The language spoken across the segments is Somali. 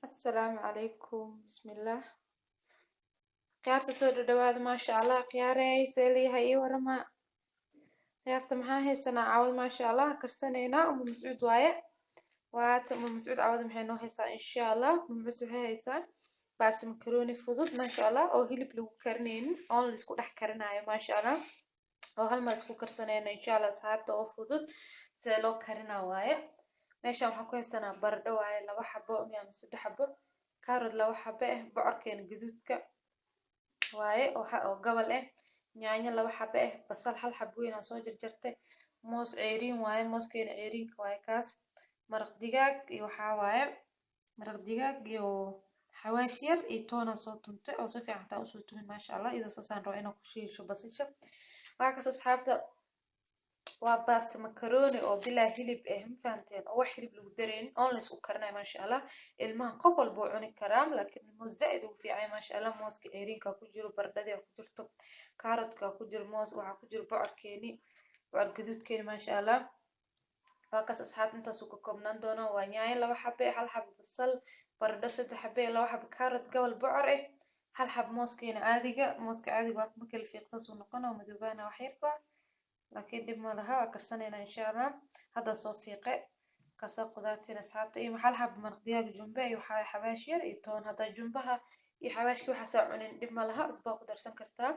السلام عليكم بسم الله خيارتا سو دhowaada maasha allah khiyaarey seeli hay warama khiyaarta maxaa haysanaa caawad maasha allah karsaneynaa umu mascuud waaye waata umu mascuud caawad maxay noo haysaa insha allah umu mascuud waxay haysaa baasta makaroni fudud maasha allah oo hilib lagu karineynin oon la isku dhex karinaayo maasha allah oo hal mar isku karsaneyno insha allah asxaabta oo fudud sida loo karinaa waaye meeshaan waxaan ku haysanaa baradho waaye 2 xabo ama 3 xabo kaarod 2 xabo bocorkeena gaduudka waaye oo gabal yaanyo 2 xabo basal 1 xabo weyn aan soo jarjartay moos ceeriin waaye mooskeena ceeriinka waaye kaas maraq digaag iyo waxa waaye maraq digaag iyo xawaash yar iyo toona soo tuntay oo si fiican taa u soo tumay maasha allah iyadoo soo saan rabo inaan ku shiisho basasha waa kaas asxaabta waa baasta makaroni oo bilaa hilib ma fahanteen oo wax hilib lagu dareen oo la isku karinayo maasha allah ilmaha qof walba uu cuni karaa laakiin moos zaid ugu fiican maasha allah mooska ceeriinka ku jiro baradhada ku jirto kaarotka ku jiro moos waxa ku jiro bocorkeeni bocor gaduudkeeni maasha allah waa kaas asxaab intaas uu ka koobnaan doono waa yaanyo 2 xabo 1 xabo basal baradho 3 xabo 2 xabo kaarot gabal bocor 1 xabo mooskeena caadiga mooska caadiga waa marka la fiiqsan soo noqonayo madoobana wax yar ba laakiin dib ma laha waa karsanayna insha allah hadda soo fiiqe kasa qudaartina asxaabta iyo maxal xab maraq digaag jumbe iyo waxa xawaash yar iyo toon hadda jumbaha iyo xawaashki waxa soo cunin dib ma laha cusbo ku darsan kartaa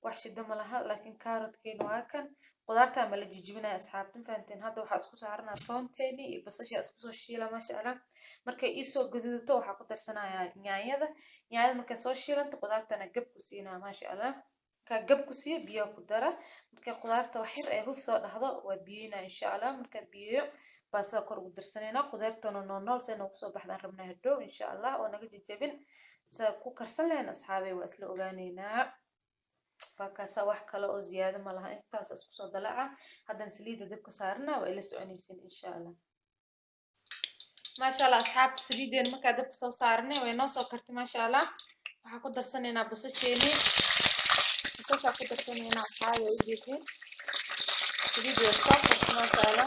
wax shida ma laha laakiin kaarotkeena waa kan qudaarta ma la jijibinaa asxaabta fahanteen hadda waxa isku saarnaa toonteeni iyo basasha isku soo shiila maasha allah markay isoo gaduudato waxa ku darsanayaa yaanyada markay soo shiilanto qudaartana gab ku siinaa maasha allah ka gab ku siiyo biyo ku dara markay qudaarta wax yar ay huf soo dhaxdo waa biyina insha allah marka biyo baasa kor ugu darsanayna qudaartana nool soo noogu soo baxdaan rabnaa hadhow insha allah oo naga jajabin sa ku karsan leena asxaabay waa isla ogaanaynaa waa kaasa wax kale oo ziyaado ma laha intaas isku soo dalaca hadan saliida dabka saarna waa ila soconaysin insha allah maasha allah asxaabta saliideen marka dabka soo saarnay way noo soo kartay maasha allah waxa ku darsanaynaa basasheeni كذا كده كمان هنا حاجة يجيكي تريد الصفر مثلا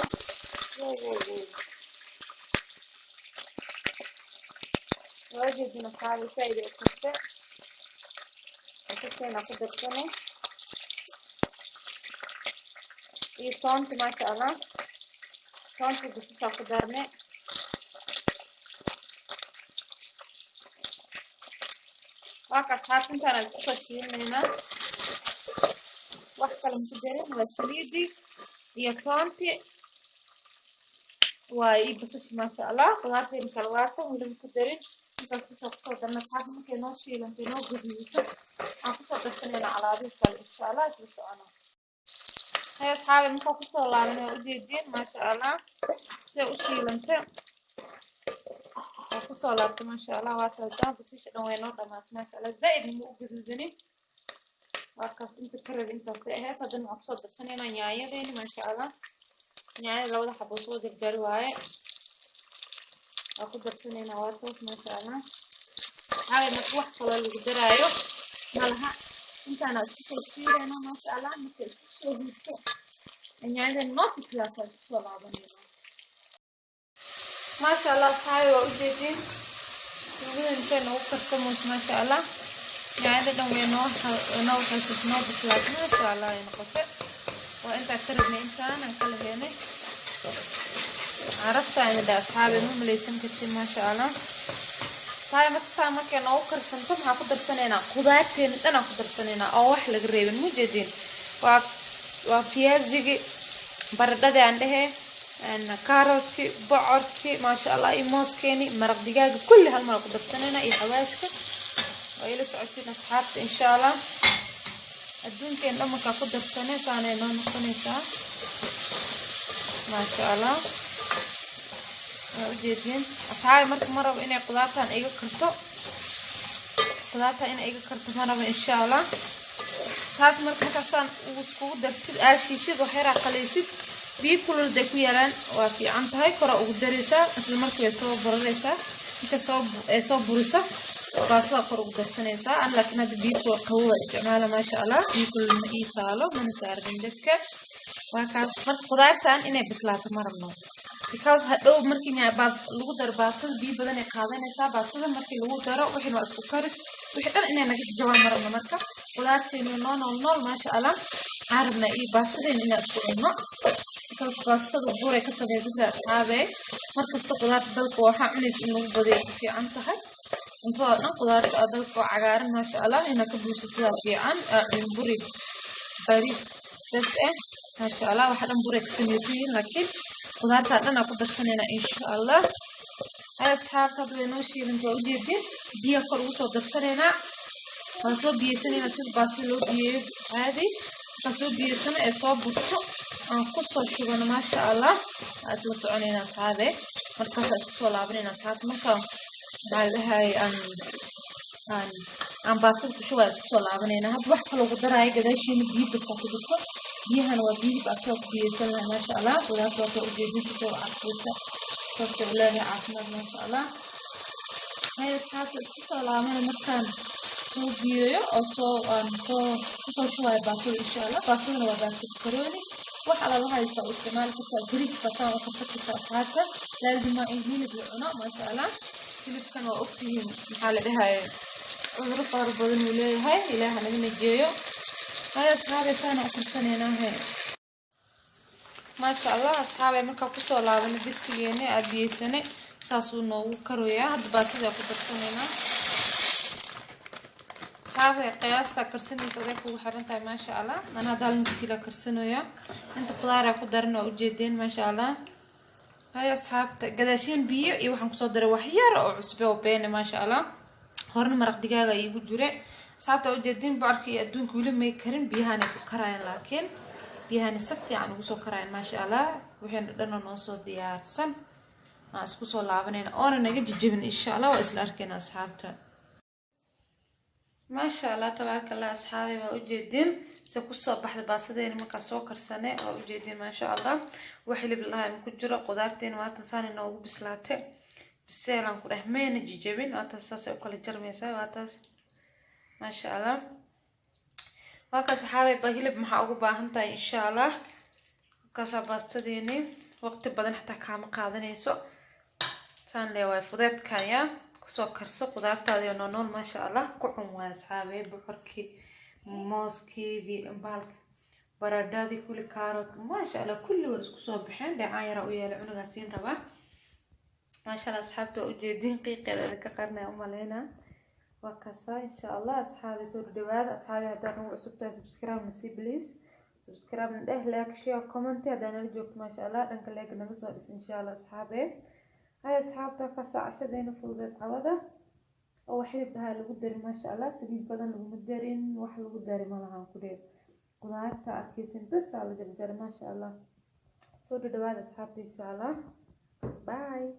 واجد من حاجة سيدة كده أكيد هنا كده كمان يصونت ما شاء الله صونت بس تقدرني واقع حاطين أنا كشيء من هنا wax kale ku darin waa saliidi iyo toonti waa ii basasha maasha allah qudaarteen kala waata wali ku darin intaas soo darna taas markay noo shiilantay noo gudiso aan ku soo darsanayna alaabo kale insha allah isla socono hay asxaabi marka ku soo laabanay u jeedin maasha allah si u shiilantay ku soo laabtay maasha allah waa taas basasha dhan way noo dhamaatay maasha allah zaid mu u gududani وكاس انت كرب انت هيك هذا المقصود درسنا نيايدين ما شاء الله نياي لو ده حبوا صوت الدر واي اخو درسنا نواتوس ما شاء الله هاي مطوح كلا اللي قدرايو مالها انت انا اشوف كثير انا ما شاء الله مثل شو هيك نياي ما في ثلاثه صلاه ما شاء الله هاي وجدين نقول انت نو كرتموس ما شاء الله يعني ده نو حسيت نو بسلاك ما شاء الله ينقطع وانت اعترضني انت انا كل هنا عرفت ان ده اصحابي هم اللي كتير ما شاء الله هاي ما تسامح كان او كرسنتم هاخد درسنينا قدرتين انا اخد درسنينا او wax laga reebin mujadin waa fiyaasiga baradhada andahe ana kaarotki bocorki ma sha Allah iyo mooskeeni maraq digaag kulli hal mar ku darsanayna iyo xawaashka وإلى سعودين أصحابت إن شاء الله الدون كان لما كقدر سنة سنة نون خمسة ما شاء الله وجدين أصحابي مرة وإني قدرتها إيجا كرتو قدرتها إن إيجا كرتو مرة إن شاء الله ساعات مرة كسان وسكو درت أشيشة ظهيرة قليسة بيكل الدكويران وفي عنتها كرة وقدرتها مثل مرة يسوى برلسة كسب برسة وقاصة قرب درسنيسا أنا لكن هذا بيكو قوة استعماله ما شاء الله بيكل إيصاله من سعر عندك وكاس فرق قدرتان إني بسلات مرة because hadhow markii baas lagu daro baastada biyo badan ay qaadanaysaa baastada markii lagu daro wixii waa isku karis wixii dhan inay naga jawaan marna marka qudaarteenu nool maasha Allah arabna iyo baastada inay isku cunno because baastada buuray ka sameeyay asxaabe markasta qudaarta dalka waxa cunays in lagu badiyo fiican tahay inta dhan qudaarta dalka cagaaran maasha Allah inay ka buuxsato fiican buri baris bas maasha Allah waxa dhan buuray ka sameeyay laakiin qudaarta dhan aan ku darsanayna insha Allah asxaabta weynoo shiilinta u jeedin biyo kor ugu soo darsanayna waan soo biyesanayna sida baasi loo biyeeyo caadi kasoo biyesana ee soo burto aan ku soo shubano maasha Allah aad la soconayna asxaabe markaas aad soo laabanayna asxaabta marka maxaalahay aan baasada ku shubay soo laabanayna had wax kale ugu daraay gadaashiina biyo bas ku jirto biyahan waa biyo baasada ku biyesan maasha Allah qudaarta waa u jeedin si soo arkiisa soo leeyahay caafimaad maasha Allah hay asxaabta soo laabana markaan soo biyeeyo oo soo shubay baasada insha Allah baasada waa baasada karooni waxa la haysta isticmaal ka gris bataan ka fakirta asxaabta لازم ما يجيني بالعناء ما شاء الله كلف كانوا أختهم حالة هاي عذر قارب بدن ولا هاي إلى هنجم الجيو هاي أصحابي سنة آخر سنة هنا هاي ما شاء الله أصحابي من كقصة ولا من الدكسيني أبي سنة ساسونو كرويا هاد باسي أخذ السنة صافي قياستا كرسني صديق وحرنتها ما شاء الله أنا هذا المشكلة كرسنويا أنت قدارة قدرنا وجدين ما شاء الله هاي أصحابتا قداشين بيو إيو waxaan kusoo daray wax yar oo cusbo oo been ma sha Allah horna maraq digaaga igu jire saata oo jeedin barkii adduunka wili may karin biyahan ku karayaan laakiin biyahan si fiican ugu soo karayaan ma sha Allah waxaan dhan noo soo diyaarsan aan isku soo laabanayna oo naga jijibin insha Allah waa isla arkayna asxaabta ما شاء الله تبارك الله أصحابي وأجدين سكوسة بحث باصدين مكسو كرسنة وأجدين ما شاء الله وحلي بالله مكجرة قدرتين ما تنساني إنه بسلاته بالسلام كرهمين جيجبين واتساس وكل جرميسا واتس ما شاء الله وكا صحابي بهيل بمحاوق باهنتا إن شاء الله كاسا باصديني وقت بدن حتى كام قادنيسو سان لي وافودت كايا soo karso qudaartaada iyo nool ma sha Allah ku xun waa asxaabay buxurki mooski baalka baradhadi kulli kaarot ma sha Allah kulli war isku soo bixin dhacaan yar u yeelay cunuga siin raba ma sha Allah asxaabta u jeedin qiiqeeda ka qarnay u maleena waa kaasa insha Allah asxaabay soo dhawaad asxaabay hadaan ugu cusubtaa subscribe nasi please subscribe like share comment hadaan la joogto ma sha Allah dhanka like naga soo dhis insha Allah asxaabay هاي أصحابتا كسا عشدين فوضات عوضة أو حلب هاي لغو داري ما شاء الله سبيل بدن لغو مدارين وح لغو داري مالها كدير قدارتا أكيسين بس على جرجر ما شاء الله سودو دوال أصحابتي إن شاء الله باي